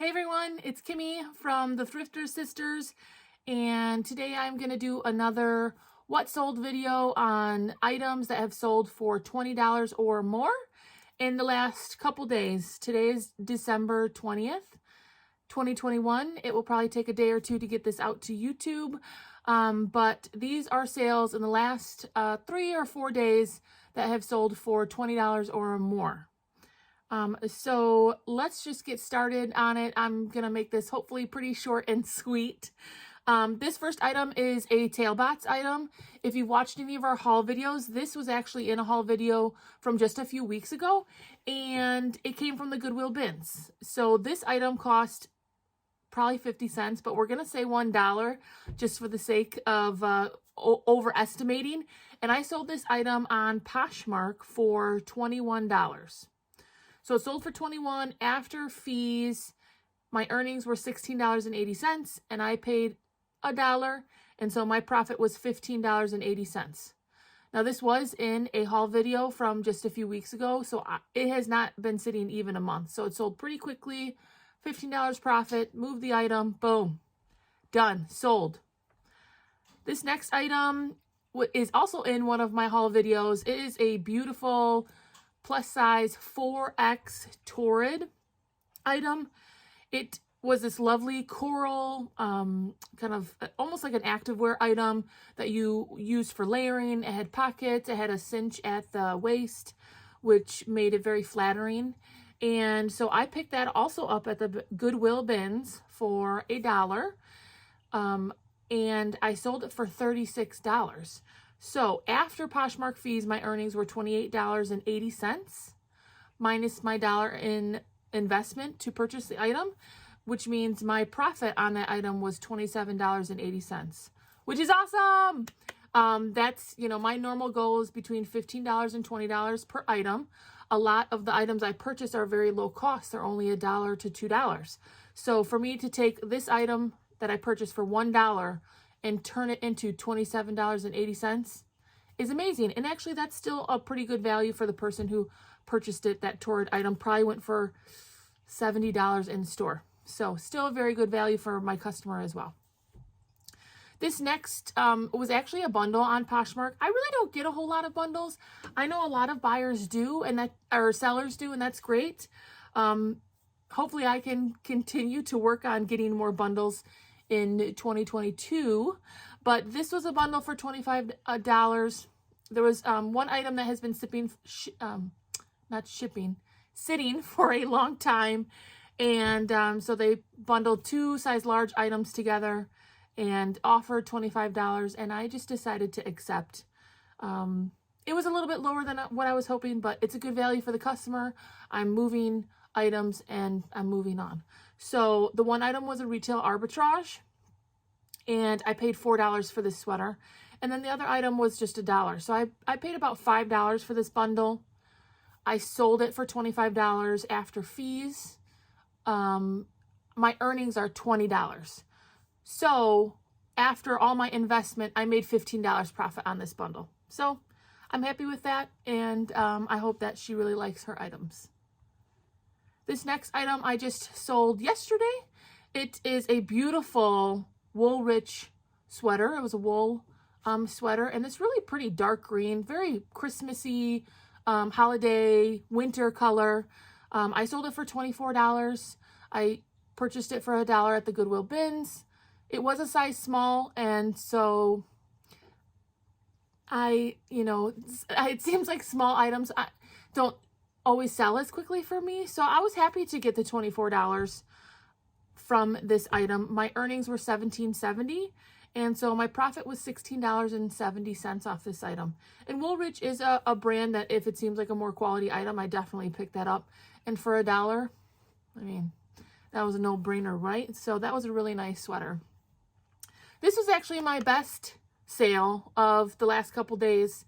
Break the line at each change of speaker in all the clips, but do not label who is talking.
Hey everyone, it's Kimmie from the Thrifter Sisters, and today I'm going to do another what sold video on items that have sold for $20 or more in the last couple days. Today is December 20th, 2021. It will probably take a day or two to get this out to YouTube, but these are sales in the last 3 or 4 days that have sold for $20 or more. So let's just get started on it. I'm going to make this hopefully pretty short and sweet. This first item is a Tailbots item. If you've watched any of our haul videos, this was actually in a haul video from just a few weeks ago, and it came from the Goodwill bins. So this item cost probably 50 cents, but we're going to say $1 just for the sake of overestimating. And I sold this item on Poshmark for $21. So it sold for $21 after fees. My earnings were $16.80 and I paid $1. And so my profit was $15.80. Now this was in a haul video from just a few weeks ago. So it has not been sitting even a month. So it sold pretty quickly. $15 profit, moved the item, boom, done, sold. This next item is also in one of my haul videos. It is a beautiful plus size 4X Torrid item. It was this lovely coral, kind of almost like an activewear item that you use for layering. It had pockets, it had a cinch at the waist, which made it very flattering. And so I picked that also up at the Goodwill bins for $1. And I sold it for $36. So after Poshmark fees, my earnings were $28.80 minus my dollar in investment to purchase the item, which means my profit on that item was $27.80, which is awesome. That's, my normal goal is between $15 and $20 per item. A lot of the items I purchase are very low cost. They're only $1 to $2. So for me to take this item that I purchased for $1 and turn it into $27.80 is amazing. And actually that's still a pretty good value for the person who purchased it. That Torrid item probably went for $70 in store. So still a very good value for my customer as well. This next was actually a bundle on Poshmark. I really don't get a whole lot of bundles. I know a lot of buyers do, or sellers do, and that's great. Hopefully I can continue to work on getting more bundles in 2022, but this was a bundle for $25. There was one item that has been sitting for a long time, and so they bundled 2 size large items together and offered $25, and I just decided to accept. It was a little bit lower than what I was hoping, but it's a good value for the customer. I'm moving items and I'm moving on. So the one item was a retail arbitrage, and I paid $4 for this sweater. And then the other item was just $1. So I paid about $5 for this bundle. I sold it for $25 after fees. My earnings are $20. So after all my investment, I made $15 profit on this bundle. So I'm happy with that, and I hope that she really likes her items. This next item I just sold yesterday. It is a beautiful wool-rich sweater. It was a wool sweater, and it's really pretty dark green, very Christmassy, holiday, winter color. I sold it for $24. I purchased it for $1 at the Goodwill bins. It was a size small, and so it seems like small items don't always sell as quickly for me. So I was happy to get the $24 from this item. My earnings were $17.70, and so my profit was $16.70 off this item. And Woolrich is a brand that if it seems like a more quality item, I definitely pick that up. And for $1, I mean, that was a no-brainer, right? So that was a really nice sweater. This was actually my best sale of the last couple days.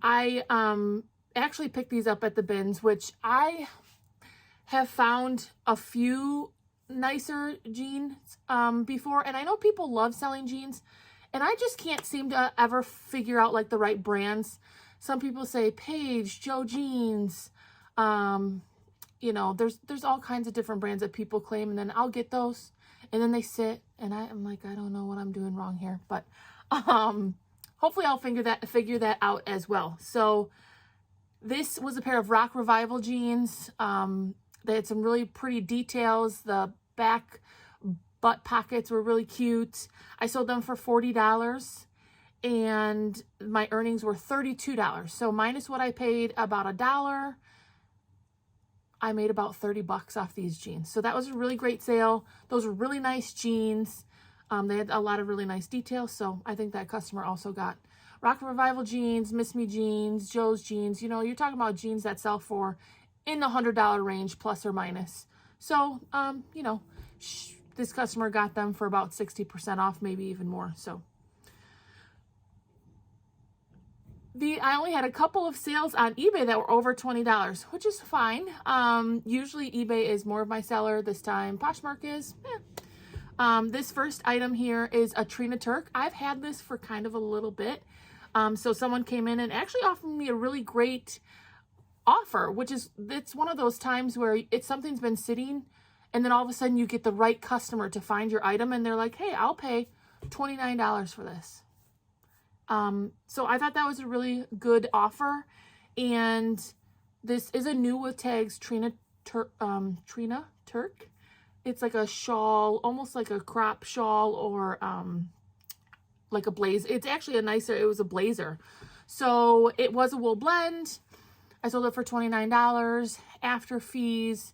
I actually picked these up at the bins, which I have found a few nicer jeans before, and I know people love selling jeans, and I just can't seem to ever figure out like the right brands. Some people say Paige, Joe Jeans, you know, there's all kinds of different brands that people claim, and then I'll get those and then they sit and I'm like, I don't know what I'm doing wrong here, but hopefully I'll figure that out as well. So this was a pair of Rock Revival jeans. They had some really pretty details. The back butt pockets were really cute. I sold them for $40 and my earnings were $32. So minus what I paid, about $1, I made about 30 bucks off these jeans. So that was a really great sale. Those were really nice jeans. They had a lot of really nice details. So I think that customer also got Rock Revival jeans, Miss Me jeans, Joe's jeans. You know, you're talking about jeans that sell for in the $100 range, plus or minus. So, you know, this customer got them for about 60% off, maybe even more. So I only had a couple of sales on eBay that were over $20, which is fine. Usually eBay is more of my seller. This time Poshmark is. This first item here is a Trina Turk. I've had this for kind of a little bit. So someone came in and actually offered me a really great offer, which is, it's one of those times where something's been sitting and then all of a sudden you get the right customer to find your item and they're like, hey, I'll pay $29 for this. So I thought that was a really good offer. And this is a new with tags Trina Turk. It's like a shawl, almost like a crop shawl or, like a blazer. It's actually it was a blazer. So it was a wool blend. I sold it for $29 after fees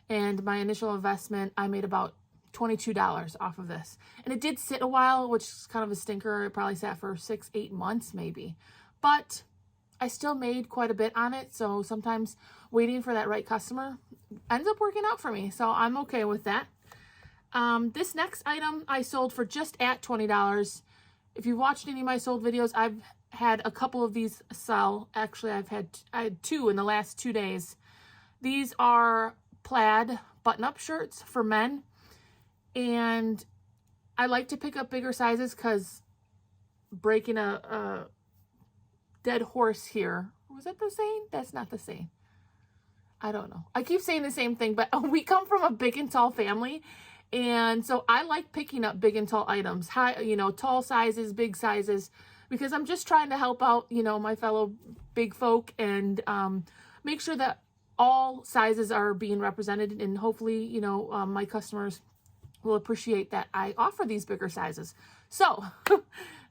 and my initial investment. I made about $22 off of this. And it did sit a while, which is kind of a stinker. It probably sat for 6-8 months maybe, but I still made quite a bit on it. So sometimes waiting for that right customer ends up working out for me. So I'm okay with that. This next item I sold for just at $20. If you've watched any of my sold videos, I've had a couple of these sell. Actually, I had 2 in the last 2 days. These are plaid button-up shirts for men. And I like to pick up bigger sizes because breaking a dead horse here. Was that the saying? That's not the saying. I don't know. I keep saying the same thing, but we come from a big and tall family. And so I like picking up big and tall items, tall sizes, big sizes, because I'm just trying to help out, my fellow big folk and make sure that all sizes are being represented. And hopefully, my customers will appreciate that I offer these bigger sizes. So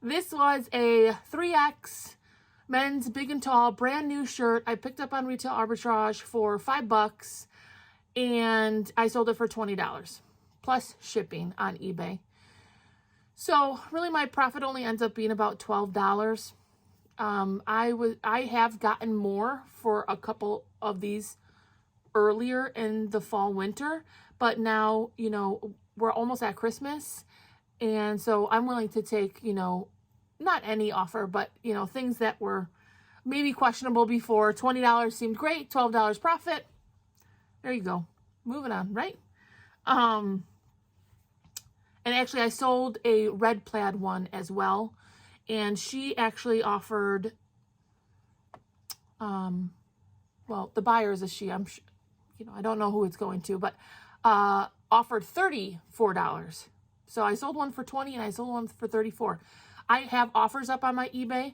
this was a 3X men's big and tall brand new shirt. I picked up on Retail Arbitrage for $5 and I sold it for $20 plus shipping on eBay. So really my profit only ends up being about $12. I have gotten more for a couple of these earlier in the fall winter, but now, we're almost at Christmas. And so I'm willing to take, not any offer, but, things that were maybe questionable before. $20 seemed great, $12 profit. There you go. Moving on, right? And actually I sold a red plaid one as well. And she actually offered, well, the buyer is a she. I'm sure, I don't know who it's going to, but offered $34. So I sold one for $20 and I sold one for $34. I have offers up on my eBay,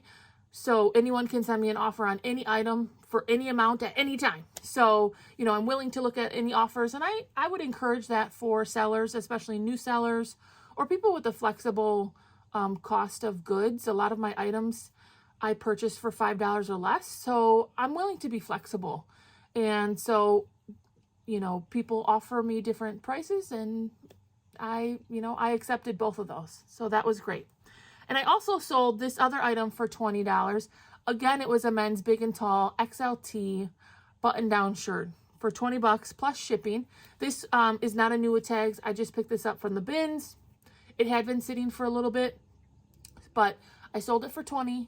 so anyone can send me an offer on any item for any amount at any time. So, I'm willing to look at any offers, and I would encourage that for sellers, especially new sellers or people with a flexible cost of goods. A lot of my items I purchase for $5 or less, so I'm willing to be flexible. And so, people offer me different prices, and I accepted both of those. So that was great. And I also sold this other item for $20. Again, it was a men's big and tall XLT button-down shirt for $20 plus shipping. This is not a new with tags. I just picked this up from the bins. It had been sitting for a little bit, but I sold it for $20.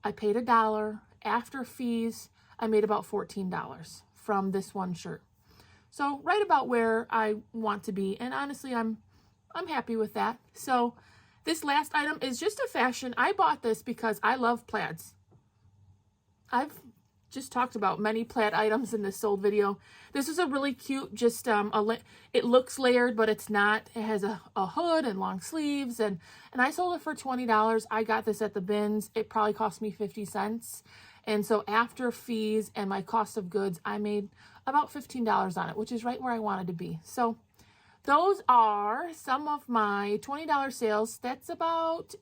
I paid $1. After fees, I made about $14 from this one shirt. So right about where I want to be. And honestly, I'm happy with that. So this last item is just a fashion. I bought this because I love plaids. I've just talked about many plaid items in this sold video. This is a really cute, just it looks layered, but it's not. It has a hood and long sleeves, and I sold it for $20. I got this at the bins. It probably cost me 50 cents. And so after fees and my cost of goods, I made about $15 on it, which is right where I wanted to be. So those are some of my $20 sales. That's about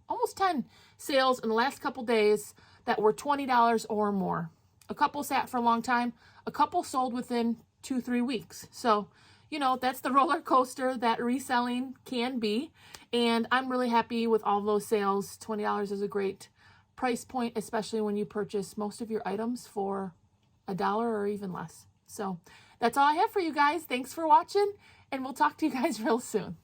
almost 10 sales in the last couple days that were $20 or more. A couple sat for a long time. A couple sold within 2-3 weeks. So, you know, that's the roller coaster that reselling can be. And I'm really happy with all those sales. $20 is a great price point, especially when you purchase most of your items for $1 or even less. So that's all I have for you guys. Thanks for watching, and we'll talk to you guys real soon.